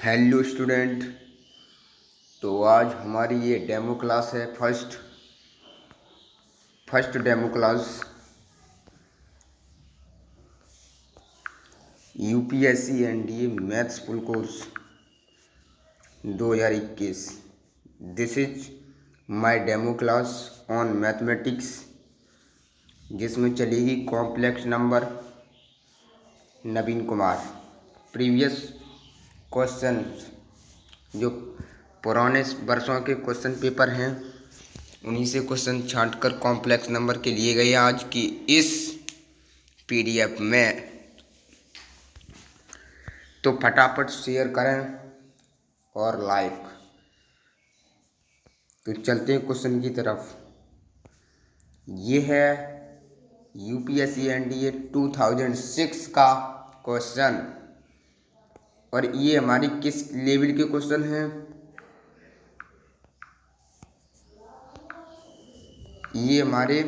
Hello student. तो आज हमारी ये डेमो क्लास है। First demo class UPSC NDA maths full course 2021। This is my demo class on mathematics, जिसमें चलेगी कॉम्प्लेक्स नंबर नवीन कुमार। प्रीवियस क्वेश्चन जो पुराने वर्षों के क्वेश्चन पेपर हैं, उन्हीं से क्वेश्चन छांट कर कॉम्प्लेक्स नंबर के लिए गए आज की इस पीडीएफ में। तो फटाफट शेयर करें और लाइक। तो चलते हैं क्वेश्चन की तरफ। ये है यूपीएससी एनडीए 2006 का क्वेश्चन, और ये हमारी किस लेवल के क्वेश्चन हैं? ये हमारे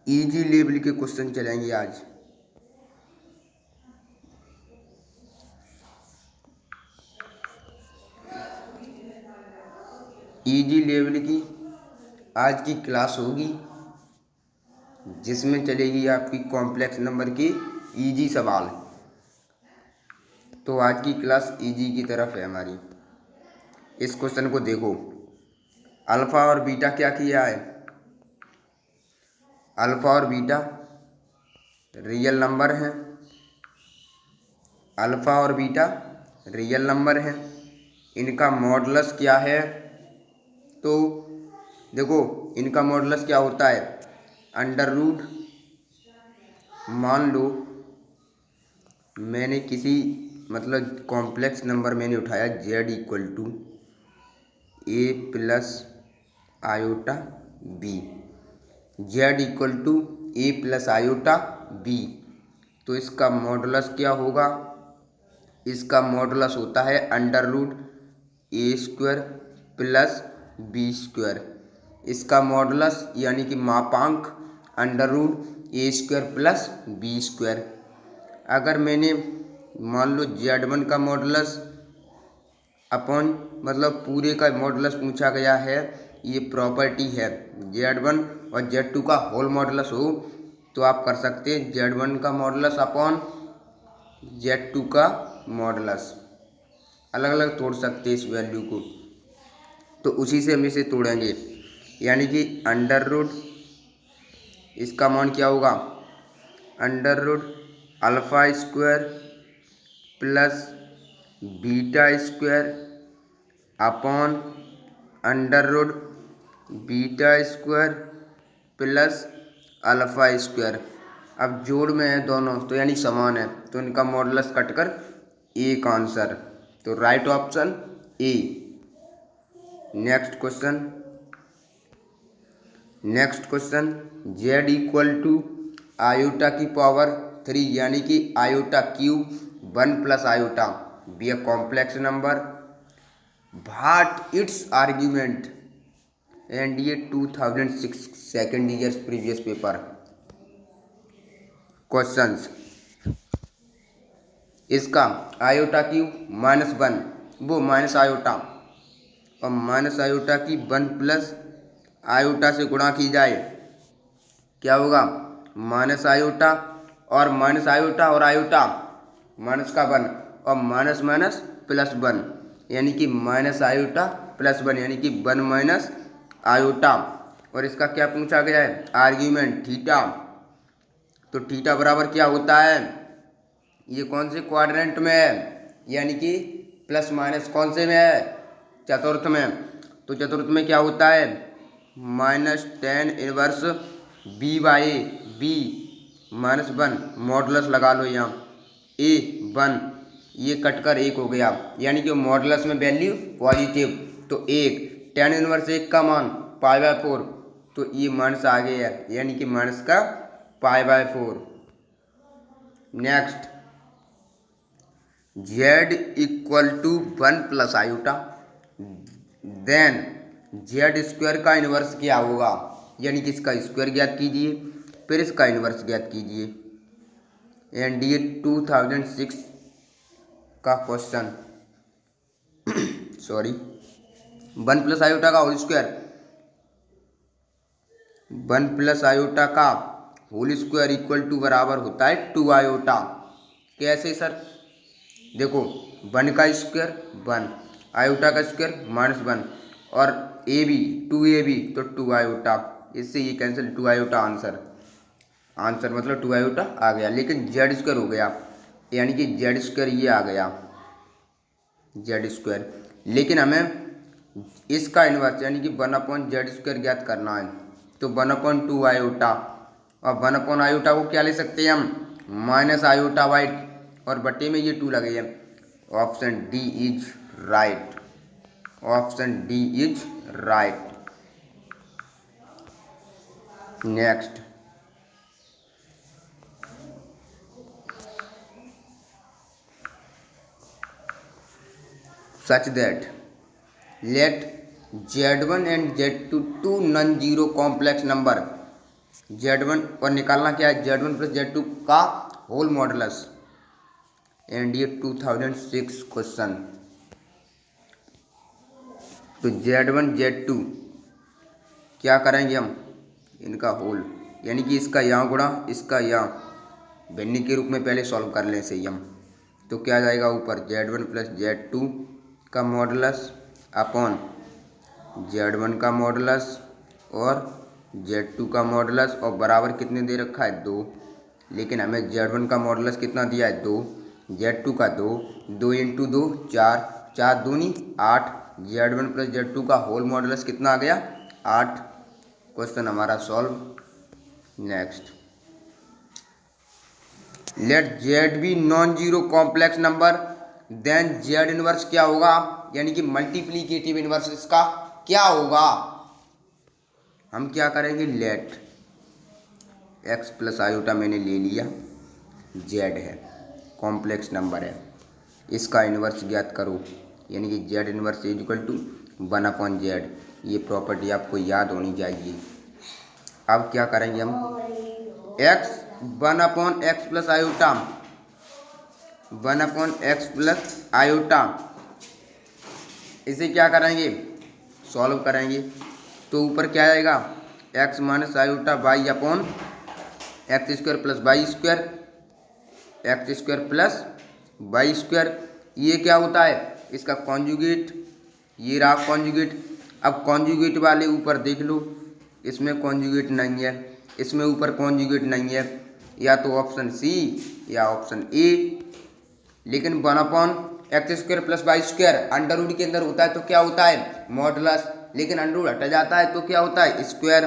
इजी लेवल के क्वेश्चन चलेंगे आज। इजी लेवल की आज की क्लास होगी, जिसमें चलेगी आपकी कॉम्प्लेक्स नंबर की इजी सवाल। तो आज की क्लास इजी की तरफ है हमारी। इस क्वेश्चन को देखो। अल्फा और बीटा क्या किया है? अल्फा और बीटा रियल नंबर हैं। अल्फा और बीटा रियल नंबर हैं। इनका मॉडुलस क्या है? तो देखो, इनका मॉडुलस क्या होता है? अंडर रूट, मान लो मैंने किसी कॉम्प्लेक्स नंबर मैंने उठाया z equal to a plus iota b. z equal to a plus iota b. तो इसका मॉडुलस क्या होगा? इसका मॉडुलस होता है under root a square plus b square. इसका मॉडुलस यानी कि मापांक under root a square plus b square. अगर मैंने मान लो z1 का मॉडुलस अपॉन पूरे का मॉडुलस पूछा गया है, ये प्रॉपर्टी है, z1 और z2 का होल मॉडुलस हो, तो आप कर सकते हैं z1 का मॉडुलस अपॉन z2 का मॉडुलस। अलग अलग तोड़ सकते हैं इस वैल्यू को, तो उसी से हम इसे तोड़ेंगे। यानी कि अंडर रूट, इसका मान क्या होगा? Under root alpha square plus beta square upon under root beta square plus alpha square. अब जोड़ में है दोनों, तो यानी समान है, तो इनका मॉडुलस कटकर एक आंसर। तो right option a. Next question z equal to iota की पावर 3 यानी कि iota cube 1 plus iota b a complex number. What its argument? NDA 2006 second years previous paper questions. इसका आयोटा क्यूब -1, वो minus iota, और minus iota की 1 plus iota से गुणा की जाए, क्या होगा? माइनस आयोटा और माइनस आयोटा और आयोटा माइनस का 1 और माइनस माइनस प्लस 1, यानी कि माइनस आयोटा प्लस 1 यानी कि 1 माइनस आयोटा। और इसका क्या पूछा गया है? Argument theta. तो थीटा बराबर क्या होता है? ये कौन से क्वाड्रेंट में है? यानी कि प्लस माइनस कौन से में है? चतुर्थ में। तो चतुर्थ में क्या होता है? -tan inverse b by b -1 modulus लगा लो यहाँ a1, ये कटकर 1 हो गया, यानी कि मॉडुलस में वैल्यू पॉजिटिव, तो 1 tan इनवर्स 1 का मान π/4, तो ये माइनस आ गया है, यानी कि माइनस का π/4। Next z equal to 1 plus iota, then z square का इन्वर्स क्या होगा? यानी कि इसका स्क्वायर ज्ञात कीजिए, फिर इसका इन्वर्स ज्ञात कीजिए। एनडीए 2006 का क्वेश्चन सॉरी 1 प्लस आयोटा का होल स्क्वायर 1 प्लस आयोटा का होल स्क्वायर इक्वल टू बराबर होता है 2 आयोटा। कैसे सर? देखो 1 का स्क्वायर 1, आयोटा का स्क्वायर -1 और ए बी 2ab तो 2 आयोटा, इससे ये कैंसिल 2 आयोटा आंसर मतलब 2 आयोटा आ गया। लेकिन जेड स्क्वायर हो गया, यानी कि जेड स्क्वायर ये आ गया जेड स्क्वायर। लेकिन हमें इसका इन्वर्स यानी कि 1/जेड स्क्वायर ज्ञात करना है, तो 1/2 आयोटा, और 1 आयोटा को क्या ले सकते हैं हम माइनस आयोटा बाई, और बटे में ये 2 लगे हैं। Option D is right, option D is right. Next, such that let z1 and z2 two non-zero complex number, z1 और निकालना क्या है z1 प्लस z2 का होल मॉडुलस, एंड ये 2006 क्वेश्चन। तो z1 z2 क्या करेंगे हम, इनका होल यानी कि इसका यहाँ गुणा इसका यहाँ भिन्न के रूप में पहले सॉल्व कर लें सही हम। तो क्या जाएगा ऊपर z1 प्लस z2 का मॉडुलस अपॉन z1 का मॉडुलस और z2 का मॉडुलस, और बराबर कितने दे रखा है 2, लेकिन हमें z1 का मॉडुलस कितना दिया है 2, z2 का 2, 2 × 2 4, 4 दूनी 8, z1 प्लस z2 का होल मॉडुलस कितना आ गया 8। क्वेश्चन हमारा solve. Next, let z be non zero complex number, then z inverse क्या होगा, यानी कि मल्टीप्लीकेटिव इनवर्स इसका क्या होगा। हम क्या करेंगे, लेट x प्लस आयोटा मैंने ले लिया, z है कॉम्प्लेक्स नंबर है, इसका इनवर्स ज्ञात करो, यानी कि z inverse is equal to 1/z। ये प्रॉपर्टी आपको याद होनी चाहिए। अब क्या करेंगे हम, x 1/x plus iota, 1/x plus iota, इसे क्या करेंगे सॉल्व करेंगे। तो ऊपर क्या आएगा x minus iota by upon x square plus y square, x square plus y square. ये क्या होता है इसका कॉन्जुगेट, ये रहा कॉन्जुगेट। अब कॉन्जुगेट वाले ऊपर देख लो, इसमें कॉन्जुगेट नहीं है, इसमें ऊपर कॉन्जुगेट नहीं है, या तो ऑप्शन सी या ऑप्शन ए। लेकिन 1/x square plus y square under root के अंदर होता है तो क्या होता है मॉडुलस, लेकिन अंडर रूट हटा जाता है तो क्या होता है स्क्वायर।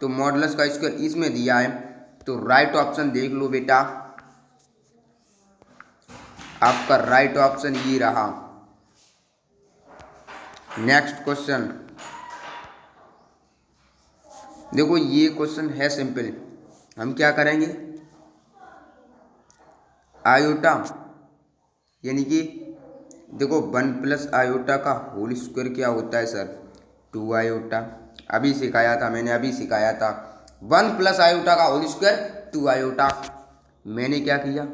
तो मॉडुलस का स्क्वायर इसमें दिया है, तो राइट ऑप्शन देख लो बेटा, आपका राइट ऑप्शन ये रहा। नेक्स्ट क्वेश्चन देखो, ये क्वेश्चन है सिंपल। हम क्या करेंगे, आयोटा यानी कि देखो 1 प्लस आयोटा का होल स्क्वायर क्या होता है सर 2 आयोटा। अभी सिखाया था मैंने, अभी सिखाया था 1 प्लस आयोटा का होल स्क्वायर 2 आयोटा। मैंने क्या किया,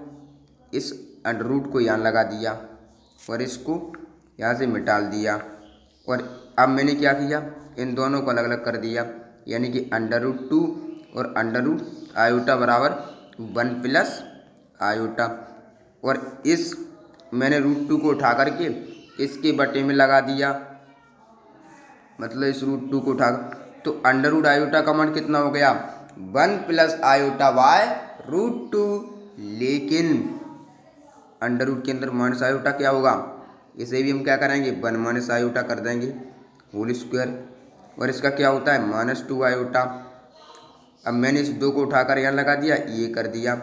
इस अंडर रूट को यहाँ लगा दिया और इसको यहाँ से मिटा दिया, और अब मैंने क्या किया इन दोनों को अलग अलग कर दिया, यानी कि √2 और √ आयोटा बराबर 1 प्लस आयोटा। और इस मैंने √2 को उठा करके इसके बटे में लगा दिया, मतलब इस √2 को उठा, तो √ आयोटा का मान कितना हो गया 1 प्लस आयोटा बाय √2। लेकिन अंडर रूट के अंदर माइनस आयोटा क्या होगा, इसे भी हम क्या करेंगे 1 माइनस आयोटा कर देंगे होल स्क्वायर, और इसका क्या होता है -2 आयोटा। अब मैंने इस 2 को उठाकर यहाँ लगा दिया, ये कर दिया,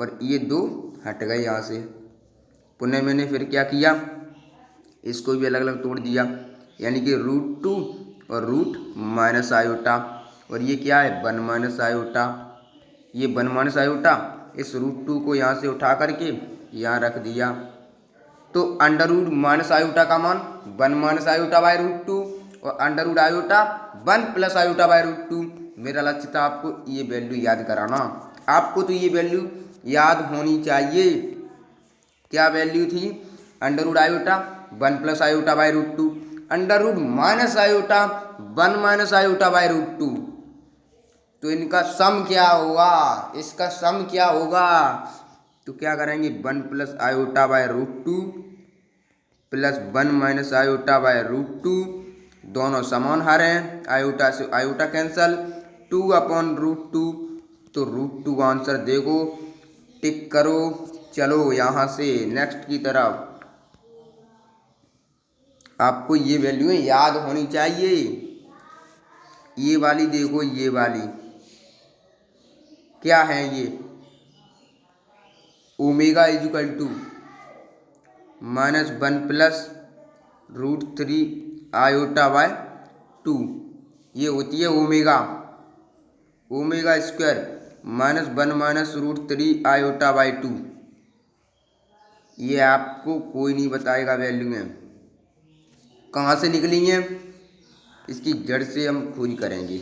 और ये 2 हट गए यहाँ से। पुनः मैंने फिर क्या किया, इसको भी अलग अलग तोड़ दिया, यानी कि √2 और √ आयोटा, और ये क्या है 1 माइनस आयोटा। ये 1 माइनस आयोटा इस √2 को यहाँ से उठा करके यहाँ रख दिया, तो √ आयोटा का मान 1 माइनस आयोटा बाय √2 और √ आयोटा 1 प्लस आयोटा बाय √2। मेरा लक्ष्य था आपको ये वैल्यू याद कराना, आपको तो ये वैल्यू याद होनी चाहिए। क्या वैल्यू थी, under root iota 1 plus iota by root 2, under root minus iota 1 minus iota by root 2। तो इनका सम क्या होगा, इसका सम क्या होगा? तो क्या करेंगे 1 plus iota by root 2 plus 1 minus iota by root 2, दोनों समान हर हैं, आयोटा से आयोटा कैंसल, 2 अपॉन रूट 2। तो रूट 2 आंसर देखो, टिक करो। चलो यहाँ से नेक्स्ट की तरफ। आपको ये वैल्यू याद होनी चाहिए। ये वाली देखो, ये वाली क्या है, ये omega is equal to -1 plus root 3 iota by 2, ये होती है omega, omega square -1 minus root 3 iota by 2। ये आपको कोई नहीं बताएगा वैल्यू में कहाँ से निकली है, इसकी जड़ से हम खोज करेंगे।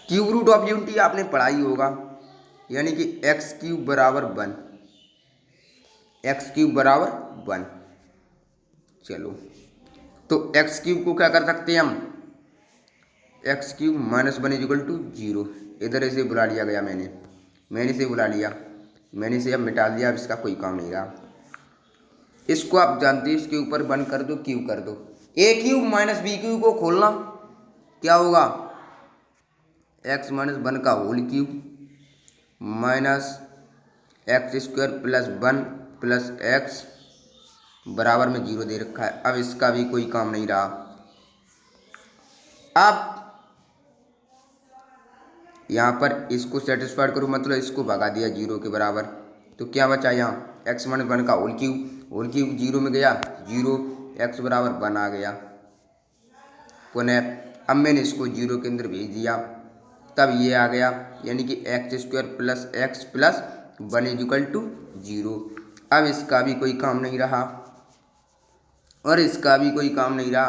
क्यूब रूट ऑफ यूनिटी आपने पढ़ाई होगा, यानी कि एक्स क्यूब बराबर 1, एक्स क्यूब बराबर 1। चलो तो एक्स क्यूब को क्या कर सकते हैं हम, एक्स क्यूब -1 इजिकल टू 0। इधर इसे बुला लिया गया, मैंने इसे बुला लिया, मैंने इसे अब मिटा दिया, अब इसका कोई काम नहीं रहा। इसको आप जानते हैं, इसके ऊपर 1 कर दो, क्यूब कर दो, A cube minus B cube को खोलना, क्या होगा एक्स माइनस 1 का whole cube minus x square plus 1 plus x बराबर में 0 दे रखा है। अब इसका भी कोई काम नहीं रहा। अब यहाँ पर इसको सेटिस्फाइड करूँ, मतलब इसको भगा दिया 0 के बराबर, तो क्या बचा यहाँ एक्स माइनस 1 का होल क्यूब 0 में गया, 0 एक्स बराबर 1 आ गया। पुनः अब मैंने इसको 0 के अंदर भेज दिया, तब ये आ गया, यानी कि x square plus x plus 1 is equal to 0। अब इसका भी कोई काम नहीं रहा और इसका भी कोई काम नहीं रहा,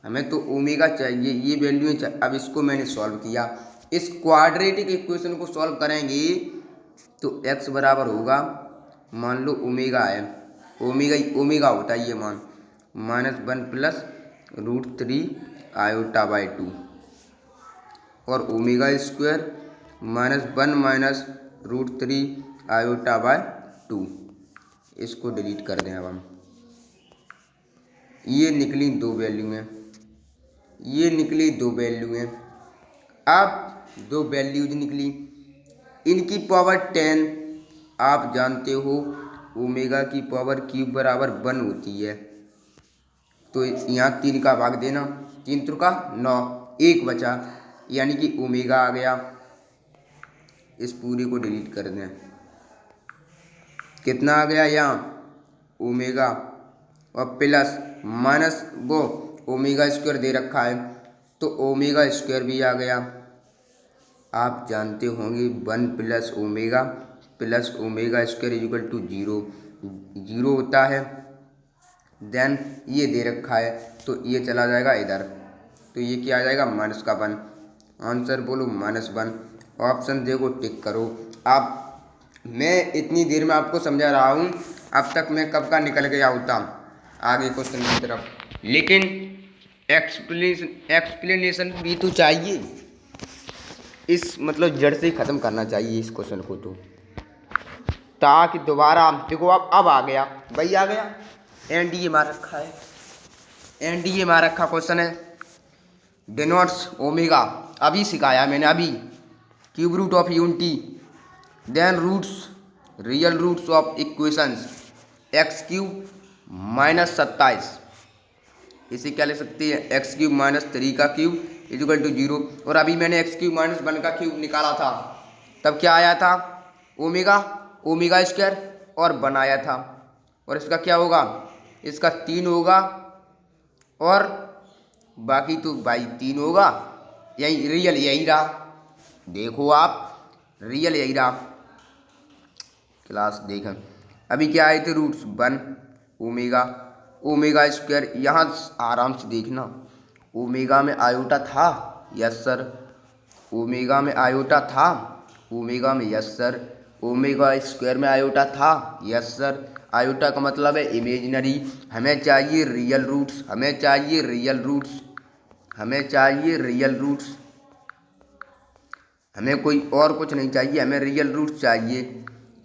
हमें तो ओमेगा चाहिए, ये वैल्यू चाहिए। अब इसको मैंने सॉल्व किया, इस क्वाड्रेटिक इक्वेशन को सॉल्व करेंगे तो x बराबर होगा, मान लो ओमेगा है, ओमेगा होता है ये मान -1 प्लस रूट 3 आयोटा बाय 2 और omega square -1 minus root 3 iota by 2। इसको डिलीट कर दें। अब हम ये निकली 2 वैल्यू हैं, ये निकली 2 वैल्यू हैं। अब 2 वैल्यूज निकली, इनकी पावर 10 आप जानते हो, ओमेगा की पावर क्यूब बराबर 1 होती है। तो यहाँ 3 का भाग देना, 3 त्रिका 9, 1 बचा, यानी कि ओमेगा आ गया। इस पूरे को डिलीट कर दें, कितना आ गया यहाँ ओमेगा और प्लस माइनस वो ओमेगा स्क्वायर दे रखा है, तो ओमेगा स्क्वायर भी आ गया। आप जानते होंगे 1 plus omega square equal to 0 होता है। देन ये दे रखा है तो ये चला जाएगा इधर, तो ये क्या आ जाएगा माइनस का 1। आंसर बोलो -1। ऑप्शन देखो, टिक करो। आप मैं इतनी देर में आपको समझा रहा हूँ, अब तक मैं कब का निकल गया होता आगे क्वेश्चन की तरफ, लेकिन एक्सप्लेनेशन भी तो चाहिए, इस मतलब जड़ से ही ख़त्म करना चाहिए इस क्वेश्चन को, तो ताकि दोबारा देखो अब आ गया, वही आ गया, एनडीए मार रखा है, एनडीए मार रखा क्वेश्चन है, डिनोट्स ओमेगा, अभी सिखाया मैंने, अभी cube root of unity, then roots real roots of equations x cube -27, इसे क्या ले सकते हैं एक्स क्यूब -3 का क्यूब इक्वल टू 0। और अभी मैंने एक्स क्यूब -1 का क्यूब निकाला था, तब क्या आया था ओमेगा स्क्वायर और 1 आया था, और इसका क्या होगा, इसका 3 होगा और बाकी तो भाई 3 होगा, यही रियल यही रहा, देखो आप रियल यही रहा। क्लास देखें, अभी क्या आए थे रूट्स 1 ओमेगा स्क्वायर, यहाँ आराम से देखना, ओमेगा में आयोटा था, यस सर, ओमेगा में आयोटा था, ओमेगा में यस सर, ओमेगा स्क्वायर में आयोटा था। यस सर, आयोटा का मतलब है इमेजिनरी। हमें चाहिए रियल रूट्स, हमें चाहिए रियल रूट्स, हमें चाहिए रियल रूट्स, हमें कोई और कुछ नहीं चाहिए, हमें रियल रूट्स चाहिए।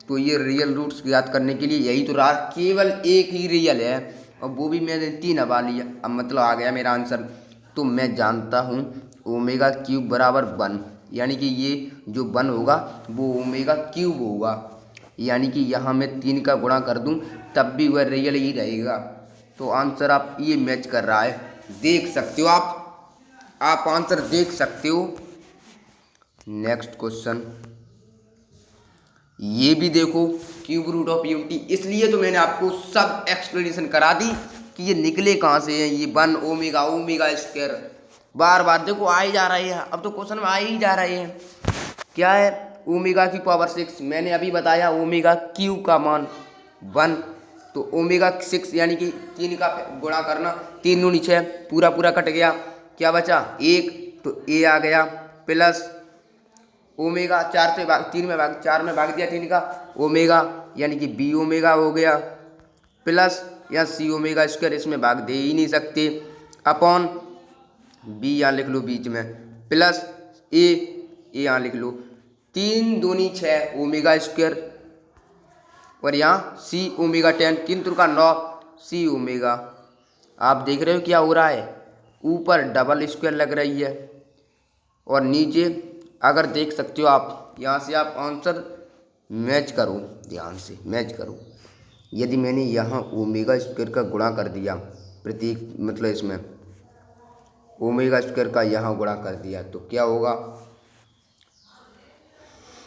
तो ये रियल रूट्स ज्ञात करने के लिए यही तो रहा, केवल एक ही रियल है और वो भी मैंने 3 हवा लिया। अब मतलब आ गया मेरा आंसर। तो मैं जानता हूँ ओमेगा क्यूब बराबर 1, यानी कि ये जो 1 होगा वो ओमेगा क्यूब होगा, यानी कि यहाँ मैं 3 का गुणा कर दूँ तब भी वह रियल ही रहेगा। तो आंसर आप ये मैच कर रहा है, देख सकते हो आप आंसर देख सकते हो। नेक्स्ट क्वेश्चन, ये भी देखो क्यूब रूट ऑफ यूनिटी। इसलिए तो मैंने आपको सब एक्सप्लेनेशन करा दी कि ये निकले कहाँ से हैं। ये 1 ओमेगा ओमेगा स्क्वायर बार बार देखो आ ही जा रहे हैं, अब तो क्वेश्चन में आ ही जा रहे हैं। क्या है? ओमेगा की पावर 6। मैंने अभी बताया ओमेगा क्यू का मान 1, तो ओमेगा 6 यानी कि 3 का गुणा करना, 3 दूनी 6, पूरा पूरा कट गया, क्या बचा 1, तो ए आ गया प्लस ओमेगा 4 से भाग 3 में भाग 4 में भाग दिया 3 का ओमेगा, यानी कि बी ओमेगा हो गया प्लस या सी ओमेगा स्क्वायर, इसमें भाग दे ही नहीं सकते, अपॉन बी यहाँ लिख लो बीच में प्लस ए यहाँ लिख लो, 3 दूनी 6 ओमेगा स्क्वायर और यहाँ सी ओमेगा 10, 3 त्रिका 9 सी ओमेगा। आप देख रहे हो क्या हो रहा है, ऊपर डबल स्क्वायर लग रही है और नीचे अगर देख सकते हो आप, यहाँ से आप आंसर मैच करो, ध्यान से मैच करो। यदि मैंने यहाँ ओमेगा स्क्वायर का गुणा कर दिया प्रत्येक मतलब इसमें ओमेगा स्क्वायर का यहाँ गुणा कर दिया तो क्या होगा,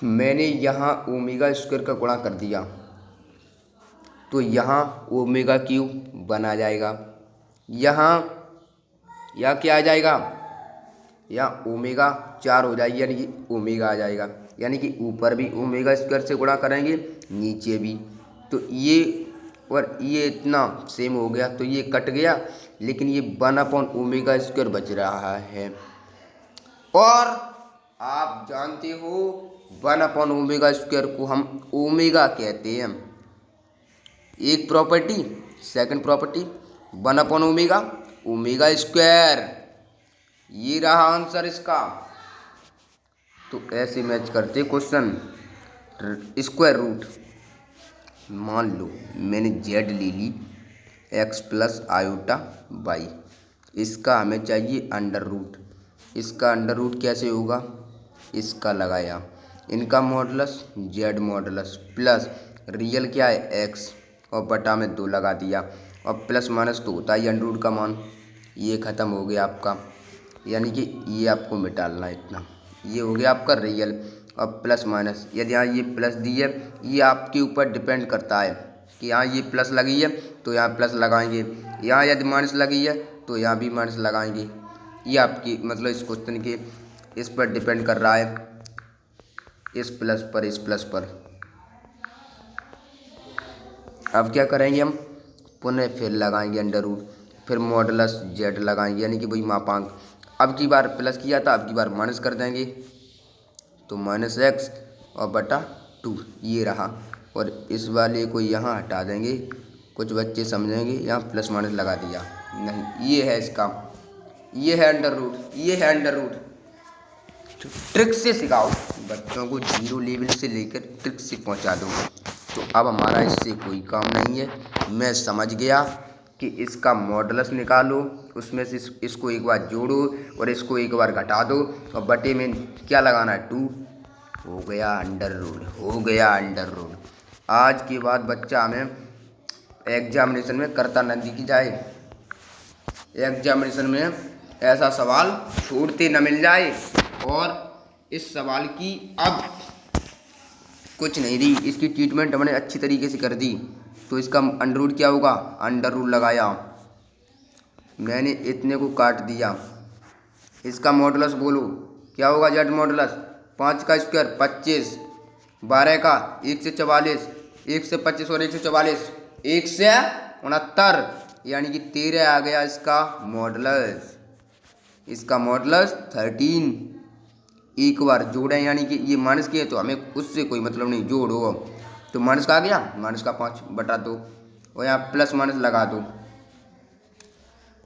मैंने यहाँ ओमेगा स्क्वायर का गुणा कर दिया तो यहाँ ओमेगा क्यूब बना जाएगा, यहाँ क्या आ जाएगा, यहाँ ओमेगा 4 हो जाएगी, यानी कि ओमेगा आ जाएगा, यानी कि ऊपर भी ओमेगा स्क्वायर से गुणा करेंगे नीचे भी, तो ये और ये इतना सेम हो गया तो ये कट गया, लेकिन ये 1 अपॉन ओमेगा स्क्वायर बच रहा है। और आप जानते हो 1 अपॉन ओमेगा स्क्वायर को हम ओमेगा कहते हैं। एक property, second property 1 upon omega omega square, ये रहा आंसर इसका। तो ऐसे मैच करते क्वेश्चन। स्क्वायर रूट, मान लो मैंने जेड ले ली एक्स प्लस आयोटा वाई, इसका हमें चाहिए अंडर रूट। इसका अंडर रूट कैसे होगा, इसका लगाया, इनका modulus Z modulus plus real क्या है एक्स और बटा में 2 लगा दिया, और प्लस माइनस तो होता ही अंडर रूट का मान। ये ख़त्म हो गया आपका, यानी कि ये आपको मिटालना है इतना, ये हो गया आपका रियल और प्लस माइनस। यदि यहाँ ये प्लस दी है, ये आपके ऊपर डिपेंड करता है कि यहाँ ये प्लस लगी है तो यहाँ प्लस लगाएंगे, यहाँ यदि माइनस लगी है तो यहाँ भी माइनस लगाएंगे। ये आपकी मतलब इस क्वेश्चन के इस पर डिपेंड कर रहा है, इस प्लस पर। अब क्या करेंगे हम, पुनः फिर लगाएंगे अंडर रूट, फिर मॉडुलस जेड लगाएंगे, यानी कि वही मापांक। अब की बार प्लस किया था, अब की बार माइनस कर देंगे, तो माइनस एक्स और बटा 2 ये रहा, और इस वाले को यहाँ हटा देंगे। कुछ बच्चे समझेंगे यहाँ प्लस माइनस लगा दिया, नहीं, ये है इसका, ये है अंडर रूट, ये है अंडर रूट। ट्रिक से सिखाओ बच्चों को, 0 लेवल से लेकर ट्रिक से पहुँचा दो। तो अब हमारा इससे कोई काम नहीं है, मैं समझ गया कि इसका मॉडुलस निकालो, उसमें से इसको एक बार जोड़ो और इसको एक बार घटा दो और बटे में क्या लगाना है 2, हो गया अंडर रूट, हो गया अंडर रूट। आज के बाद बच्चा हमें एग्जामिनेशन में करता न दिख जाए, एग्जामिनेशन में ऐसा सवाल छोड़ते न मिल जाए। और इस सवाल की अब कुछ नहीं रही, इसकी ट्रीटमेंट हमने अच्छी तरीके से कर दी। तो इसका अंडर रूट क्या होगा, अंडर रूट लगाया, मैंने इतने को काट दिया, इसका मॉडुलस बोलो क्या होगा, जेड मॉडुलस 5 का स्क्वायर 25, 12 का 1 से 44, 1 से 25 और 1 से 44, 1 से 69, यानी कि 13 आ गया इसका मॉडुलस। इसका मॉडुलस 13, एक बार जोड़ें, यानी कि ये माइनस के है तो हमें उससे कोई मतलब नहीं, जोड़ो। तो माइनस का आ गया, माइनस का 5/2, और यहाँ प्लस माइनस लगा दो,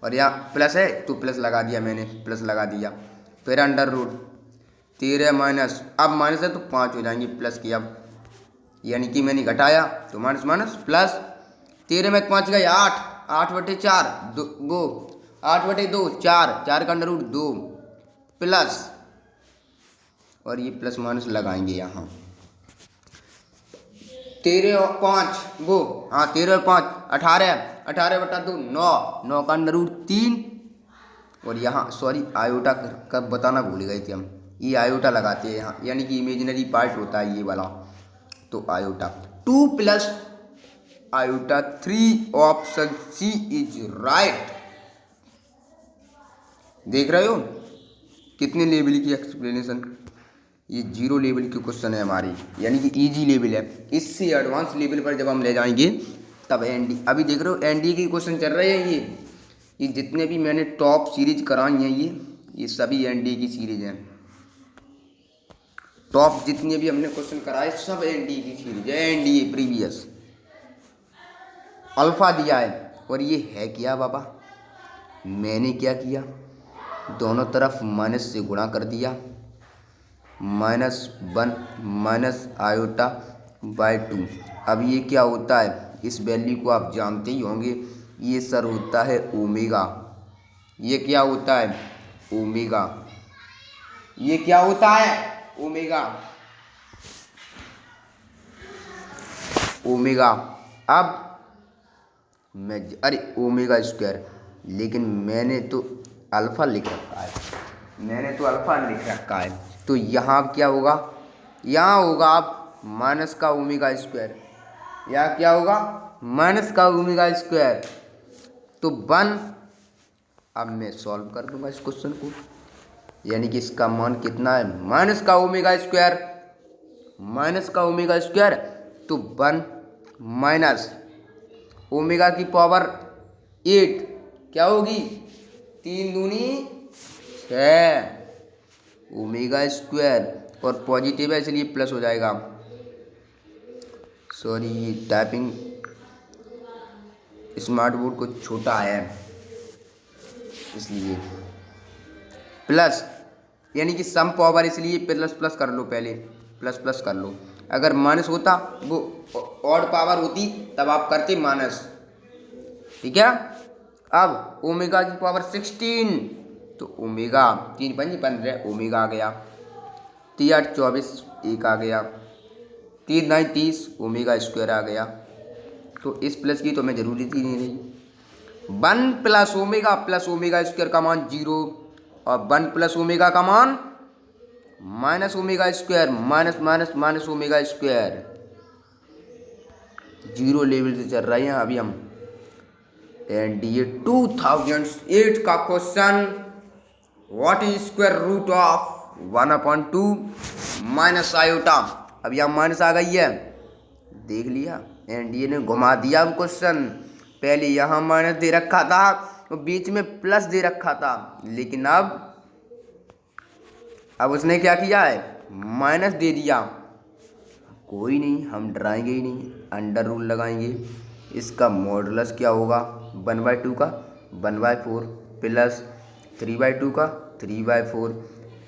और यहाँ प्लस है तो प्लस लगा दिया मैंने, प्लस लगा दिया। फिर अंडर रूट 13 माइनस, अब माइनस है तो 5 हो जाएंगे प्लस की, अब यानी कि मैंने घटाया तो माइनस माइनस प्लस। 13 में 5 गए 8, 8/4 2, 8/2 4, 4 का अंडर रूट 2 प्लस, और ये प्लस माइनस लगाएंगे यहाँ। 13 और 5 वो, हाँ 13 और 5 18, 18/2 9, 9 का अंडर रूट 3, और यहाँ सॉरी आयोटा का बताना भूल गए थे हम, ये आयोटा लगाते हैं यहाँ, यानी कि इमेजिनरी पार्ट होता है ये वाला। तो iota 2 plus iota 3, option C is right. देख रहे हो कितने लेवल की एक्सप्लेनेशन, ये 0 लेवल के क्वेश्चन है हमारी, यानी कि इजी लेवल है। इससे एडवांस लेवल पर जब हम ले जाएंगे तब एनडी, अभी देख रहे हो एनडी के क्वेश्चन चल रहे हैं। ये जितने भी मैंने टॉप सीरीज कराई हैं ये सभी एनडी की सीरीज हैं। टॉप जितने भी हमने क्वेश्चन कराए सब एनडी की सीरीज है, एनडीए प्रीवियस। अल्फा दिया है, और ये है क्या बाबा, मैंने क्या किया, दोनों तरफ माइनस से गुणा कर दिया, -1 माइनस आयोटा बाय 2। अब ये क्या होता है, इस वैल्यू को आप जानते ही होंगे, ये सर होता है ओमेगा। ये क्या होता है, ओमेगा। ये क्या होता है, ओमेगा, ओमेगा। अब मैं अरे ओमेगा स्क्वायर, लेकिन मैंने तो अल्फा लिख रखा है, मैंने तो अल्फा लिख रखा है, तो यहाँ क्या होगा, यहाँ होगा आप माइनस का ओमेगा स्क्वायर, यहाँ क्या होगा माइनस का ओमेगा स्क्वायर। तो 1, अब मैं सॉल्व कर दूंगा इस क्वेश्चन को, यानी कि इसका मान कितना है, माइनस का ओमेगा स्क्वायर, माइनस का ओमेगा स्क्वायर, तो 1 माइनस ओमेगा की पावर 8 क्या होगी, 3 दूनी 6 ओमेगा स्क्वायर, और पॉजिटिव है इसलिए प्लस हो जाएगा। सॉरी ये टाइपिंग स्मार्ट बोर्ड को छोटा है इसलिए प्लस, यानी कि सम पावर, इसलिए प्लस प्लस कर लो, पहले प्लस प्लस कर लो। अगर माइनस होता, वो ऑड पावर होती, तब आप करते माइनस, ठीक है। अब ओमेगा की पावर 16, तो ओमेगा 3 5 15 ओमेगा आ गया, 3 8 24 1 आ गया, 3 9 30 ओमेगा स्क्वायर आ गया। तो इस प्लस की तो हमें जरूरत ही नहीं रही। 1 प्लस ओमेगा स्क्वायर का मान 0, और 1 प्लस ओमेगा का मान minus omega square, minus minus minus omega square. 0 level से चल रहे हैं अभी हम। एनडीए 2008 का question, what is square root of 1/2 minus iota. अब यहाँ माइनस आ गई है, देख लिया, एनडीए ने घुमा दिया क्वेश्चन। पहले यहाँ माइनस दे रखा था और बीच में प्लस दे रखा था, लेकिन अब उसने क्या किया है, माइनस दे दिया। कोई नहीं, हम डराएंगे ही नहीं, अंडर रूल लगाएंगे। इसका मॉडुलस क्या होगा, 1/2 का 1/4 प्लस 3/2 का 3/4,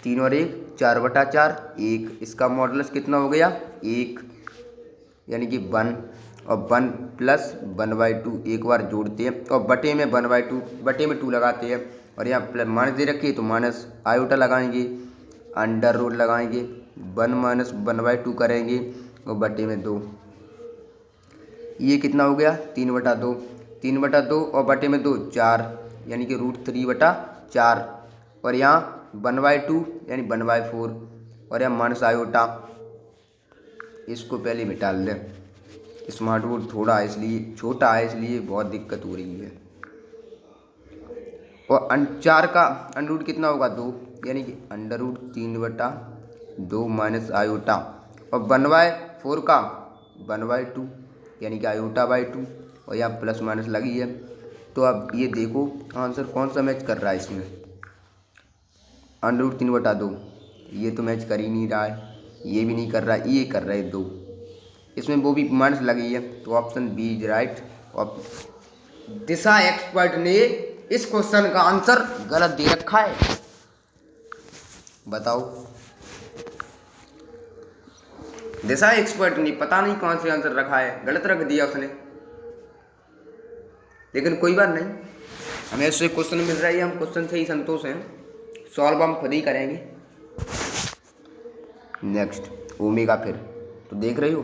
3 और 1 4/4 1। इसका मॉडुलस कितना हो गया, 1, यानी कि 1, और 1 प्लस 1/2 एक बार जोड़ते हैं, और बटे में 1/2 बटे में 2 लगाते हैं, और यहाँ प्लस माइनस दे रखी है तो माइनस आयोटा लगाएंगे, अंडर रूल लगाएंगे, 1 माइनस 1/2 करेंगे, और बटे में 2। ये कितना हो गया, 3/2, 3/2 और बटे में 2 4, यानी कि √3/4, और यहाँ 1/2 यानी 1/4, और यहाँ माइनस आयोटा। इसको पहले मिटा लें, स्मार्ट बोर्ड थोड़ा है इसलिए छोटा है, इसलिए बहुत दिक्कत हो रही है। और 4 का अंडर रूट कितना होगा, 2, यानी कि √3/2 माइनस आयोटा, और 1/4 का 1/2 यानी कि आयोटा बाई 2, और यहाँ प्लस माइनस लगी है। तो अब ये देखो आंसर कौन सा मैच कर रहा है इसमें, √3/2 ये तो मैच कर ही नहीं रहा है, ये भी नहीं कर रहा, ये कर रहा है 2, इसमें वो भी माइनस लगी है, तो ऑप्शन बी इज राइट। और दिशा एक्सपर्ट ने इस क्वेश्चन का आंसर गलत दे रखा है। बताओ, दिशा एक्सपर्ट ने पता नहीं कौन से आंसर रखा है, गलत रख दिया उसने। लेकिन कोई बात नहीं, हमें इससे क्वेश्चन मिल रहा है, हम क्वेश्चन से ही संतोष हैं, सॉल्व हम खुद ही करेंगे। Next omega. फिर तो देख रहे हो,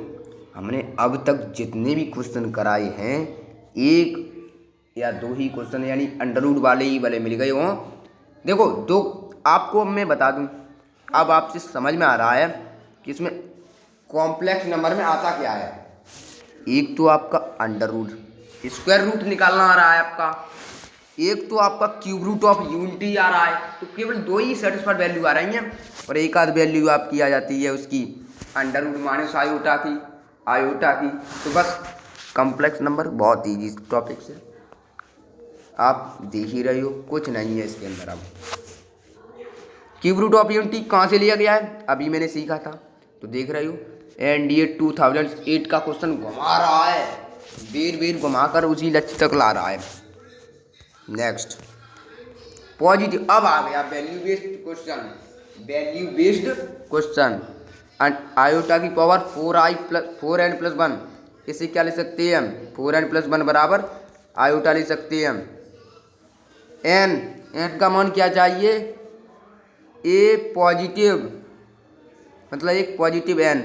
हमने अब तक जितने भी क्वेश्चन कराए हैं, 1 या 2 ही क्वेश्चन यानी अंडर रूट वाले ही वाले मिल गए हों। देखो, 2 आपको अब मैं बता दूं, अब आपसे समझ में आ रहा है कि इसमें कॉम्प्लेक्स नंबर में आता क्या है। एक तो आपका अंडर रूट, स्क्वायर रूट निकालना आ रहा है आपका, एक तो आपका क्यूब रूट ऑफ यूनिटी आ रहा है। तो केवल 2 ही सेटिस्फाइड वैल्यू आ रही हैं, और एक आध वैल्यू आपकी आ जाती है उसकी अंडर रूट माइनस आयोटा की। तो बस कॉम्प्लेक्स नंबर बहुत ईजी टॉपिक से आप देख ही रहे हो, कुछ नहीं है इसके अंदर। अब क्यूब रूट ऑफ यूनिटी कहाँ से लिया गया है, अभी मैंने सीखा था, तो देख रहे हो। एंड ये 2008 का क्वेश्चन घुमा रहा है, बेर घुमाकर उसी लक्ष्य तक ला रहा है। नेक्स्ट पॉजिटिव, अब आ गया वैल्यू बेस्ड क्वेश्चन। आयोटा की पावर 4n+1, इसे क्या ले सकते हैं हम, 4n+1 बराबर आयोटा ले सकते हैं हम। एन का मान क्या चाहिए, ए पॉजिटिव, मतलब एक पॉजिटिव एन।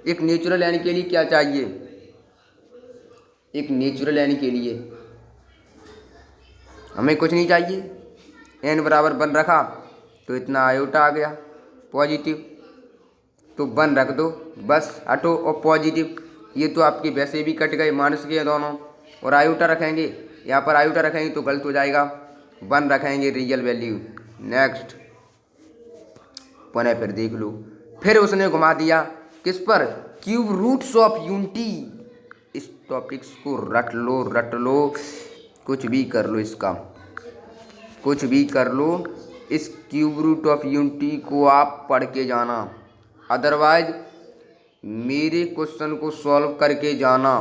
एक नेचुरल एन के लिए क्या चाहिए, एक नेचुरल एन के लिए हमें कुछ नहीं चाहिए, एन बराबर 1 रखा तो इतना आयोटा आ गया पॉजिटिव, तो 1 रख दो बस, हटो। और पॉजिटिव ये तो आपके वैसे भी कट गए, माइनस के दोनों, और आयोटा रखेंगे, यहाँ पर आयोटा रखेंगे तो गलत हो जाएगा, 1 रखेंगे रियल वैल्यू। नेक्स्ट पुनः फिर देख लो, फिर उसने घुमा दिया किस पर, क्यूब रूट्स ऑफ यूनिटी। इस टॉपिक्स को रट लो, कुछ भी कर लो, इसका कुछ भी कर लो, इस क्यूब रूट ऑफ यूनिटी को आप पढ़ के जाना, अदरवाइज मेरे क्वेश्चन को सॉल्व करके जाना।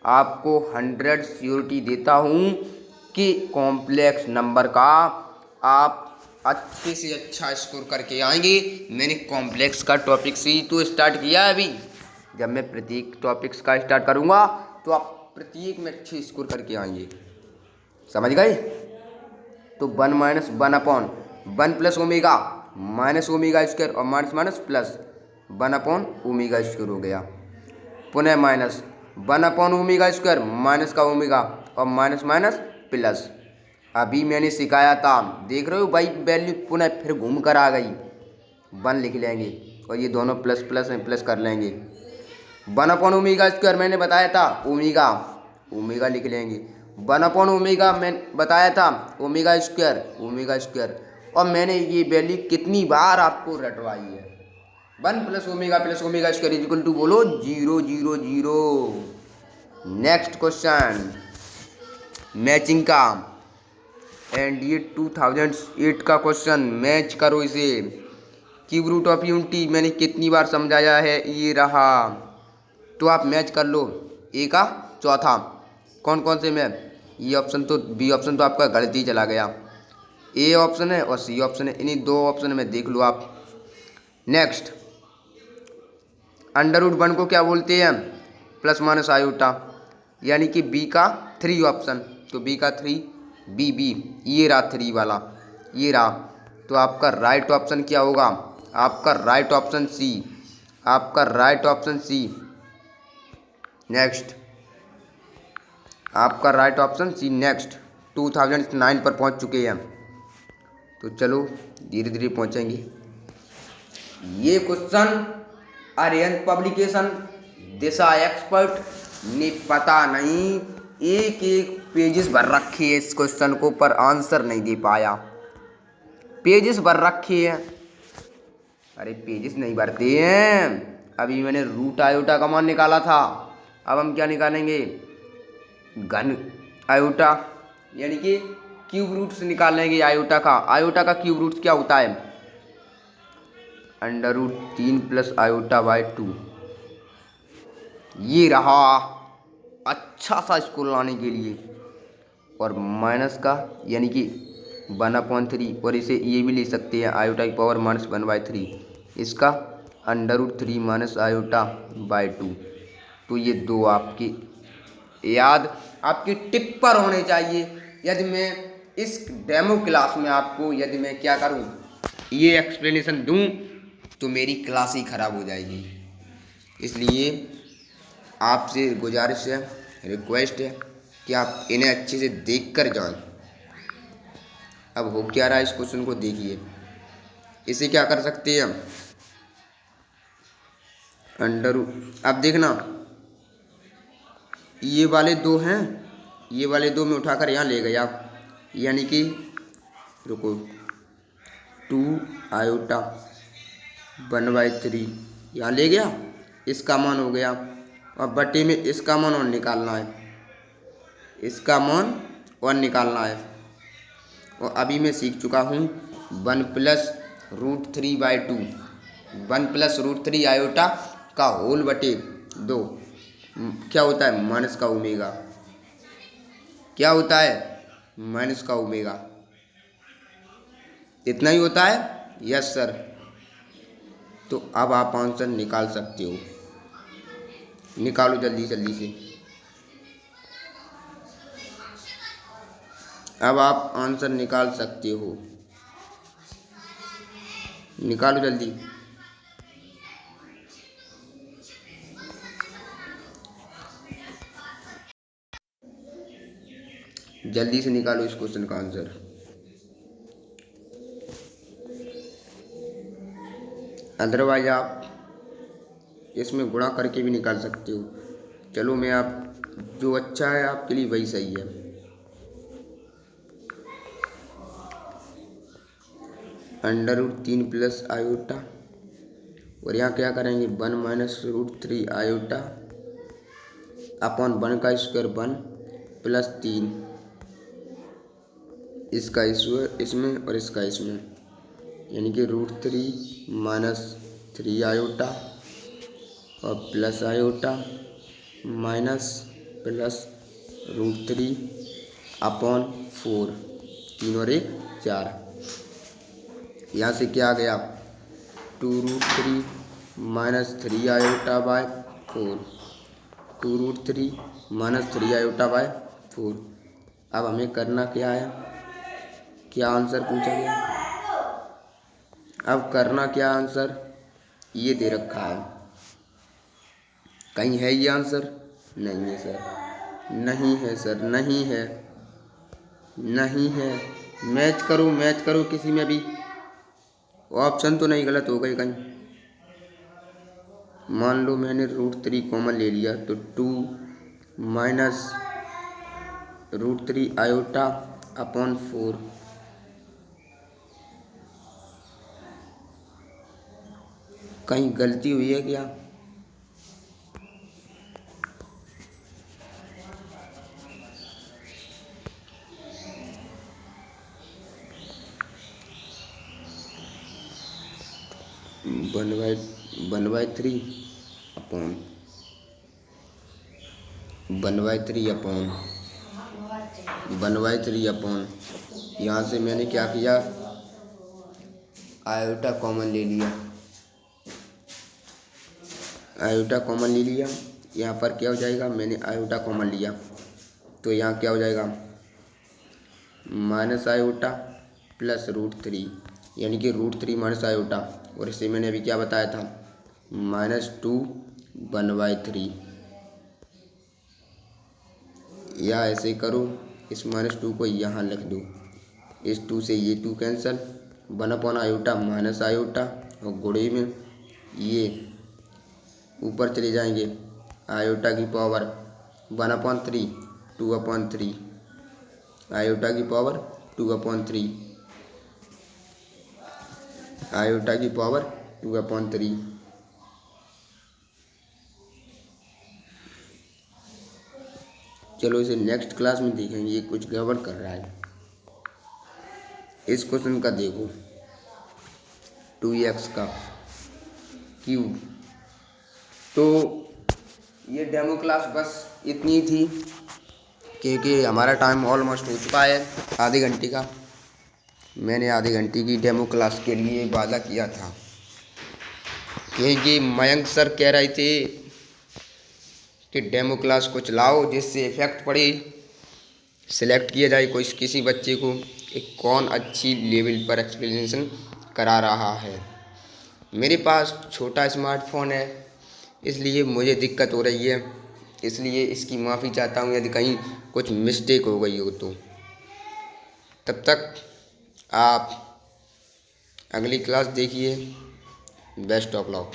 आपको 100 श्योरिटी देता हूँ कि कॉम्प्लेक्स नंबर का आप अच्छे से अच्छा स्कोर करके आएंगे। मैंने कॉम्प्लेक्स का टॉपिक से ही तो स्टार्ट किया है अभी, जब मैं प्रत्येक टॉपिक्स का स्टार्ट करूँगा तो आप प्रत्येक में अच्छे स्कोर करके आएंगे, समझ गए। तो 1 - 1/1 plus omega minus omega square, और माइनस प्लस 1/ओमेगा स्क्वायर हो गया। पुनः माइनस 1/ओमेगा स्क्वायर, माइनस का ओमेगा, और माइनस प्लस। अभी मैंने सिखाया था, देख रहे हो भाई, वैल्यू पुनः फिर घूम कर आ गई। 1 लिख लेंगे, और ये दोनों प्लस प्लस हैं, प्लस कर लेंगे। 1/ओमेगा स्क्वायर मैंने बताया था, ओमेगा लिख लेंगे। 1/ओमेगा मैं बताया था, ओमेगा स्क्वायर। और मैंने ये वैल्यू कितनी बार आपको रटवाई है, 1 + ओमेगा स्क्वायर इक्वल टू बोलो 0 0 0। नेक्स्ट क्वेश्चन मैचिंग का, एंड ये 2008 का क्वेश्चन, मैच करो इसे। क्यूब रूट ऑफ यूनिटी मैंने कितनी बार समझाया है, ये रहा, तो आप मैच कर लो। ए का चौथा, कौन से में, ये ऑप्शन तो, बी ऑप्शन तो आपका गलत ही चला गया, ए ऑप्शन है और सी ऑप्शन है, इन्हीं 2 ऑप्शन में देख लो आप। नेक्स्ट √1 को क्या बोलते हैं, प्लस माइनस आयोटा, यानी कि बी का 3 ऑप्शन, तो बी का 3, बी ये रहा 3 वाला, ये रहा। तो आपका राइट ऑप्शन क्या होगा, आपका राइट ऑप्शन सी, नेक्स्ट आपका राइट ऑप्शन सी। नेक्स्ट 2009 पर पहुंच चुके हैं, तो चलो धीरे धीरे पहुंचेंगे। ये क्वेश्चन आर्यन पब्लिकेशन दिशा एक्सपर्ट ने पता नहीं एक पेजेस भर रखे हैं इस क्वेश्चन को, पर आंसर नहीं दे पाया। पेजेस भर रखे हैं, अरे पेजेस नहीं भरते हैं। अभी मैंने रूट आयोटा का मान निकाला था, अब हम क्या निकालेंगे, घन आयोटा, यानी कि क्यूब रूट्स निकालेंगे आयोटा का। आयोटा का क्यूब रूट्स क्या होता है, √3 प्लस आयोटा बाय 2। ये रहा अच्छा सा इसको लाने के लिए। और माइनस का यानी कि 1/3, और इसे ये भी ले सकते हैं आयोटा की पावर -1/3, इसका √3 माइनस आयोटा बाय 2। तो ये दो आपकी याद आपकी टिप पर होने चाहिए। यदि मैं इस डेमो क्लास में आपको यदि मैं क्या करूं, ये एक्सप्लेनेशन दूं, तो मेरी क्लास ही खराब हो जाएगी। इसलिए आपसे गुजारिश है, रिक्वेस्ट है कि आप इन्हें अच्छे से देख कर जाएं। अब हो क्या रहा है, इस क्वेश्चन को देखिए। इसे क्या कर सकते हैं हम, अब देखना ये वाले दो हैं, ये वाले दो में उठाकर यहाँ ले गए आप, यानी कि रुको 2 आयोटा 1/3 यहाँ ले गया, इसका मान हो गया। और बटे में इसका मान और निकालना है, इसका मान और निकालना है। और अभी मैं सीख चुका हूँ 1 प्लस √3/2, 1 प्लस √3 आयोटा का होल बटे 2 क्या होता है, माइनस का ओमेगा। क्या होता है, माइनस का ओमेगा। इतना ही होता है, यस सर। तो अब आप आंसर निकाल सकते हो, निकालो जल्दी जल्दी से। अब आप आंसर निकाल सकते हो, निकालो जल्दी। जल्दी से निकालो इस क्वेश्चन का आंसर। अदरवाइज आप इसमें गुणा करके भी निकाल सकते हो। चलो मैं आप जो अच्छा है आपके लिए वही सही है। √3 प्लस आयोटा, और यहाँ क्या करेंगे 1 माइनस √3 आयोटा अपॉन 1 का स्क्वायर 1 प्लस 3, इसका इसमें और इसका इसमें, यानी कि √3 माइनस 3 आयोटा और plus iota minus plus √3 upon 4, 3 और 1 4। यहाँ से क्या आ गया 2√3 minus 3 iota by 4, 2√3 minus 3 iota by 4। अब हमें करना क्या है, क्या आंसर पूछा गया, अब करना क्या आंसर, ये दे रखा है, कहीं है ये आंसर, नहीं है सर, नहीं है सर, नहीं है, नहीं है। मैच करो किसी में भी, ऑप्शन तो नहीं गलत हो गए कहीं। मान लो मैंने √3 कॉमन ले लिया, तो 2 माइनस √3 आयोटा अपॉन 4, कहीं गलती हुई है क्या, one by three upon 1/3 upon यहाँ से मैंने क्या किया, आयोटा कॉमन ले लिया, आयोटा कॉमन ले लिया। यहाँ पर क्या हो जाएगा, मैंने आयोटा कॉमन लिया, तो यहाँ क्या हो जाएगा माइनस आयोटा प्लस √3, यानी कि √3 माइनस आयोटा, और इसे मैंने अभी क्या बताया था -2 1/3, या ऐसे करो इस -2 को यहाँ लिख दो, इस 2 से ये 2 कैंसिल, 1 आयोटा माइनस आयोटा, और गुणे में ये ऊपर चले जाएंगे, आयोटा की पावर 1/3 2/3, आयोटा की पावर 2/3, आयोटा की पावर 2/3। चलो इसे नेक्स्ट क्लास में देखेंगे, ये कुछ गड़बड़ कर रहा है। इस क्वेश्चन का देखो 2x का क्यूब। तो ये डेमो क्लास बस इतनी थी, क्योंकि हमारा टाइम ऑलमोस्ट हो चुका है आधे घंटे का। मैंने आधे घंटे की डेमो क्लास के लिए वादा किया था, क्योंकि मयंक सर कह रहे थे कि डेमो क्लास कुछ लाओ जिससे इफेक्ट पड़े, सिलेक्ट किया जाए कोई किसी बच्चे को कि कौन अच्छी लेवल पर एक्सप्लेनेशन करा रहा है। मेरे पास छोटा स्मार्टफोन है, इसलिए मुझे दिक्कत हो रही है, इसलिए इसकी माफ़ी चाहता हूँ यदि कहीं कुछ मिस्टेक हो गई हो तो। तब तक आप अगली क्लास देखिए। Best of luck.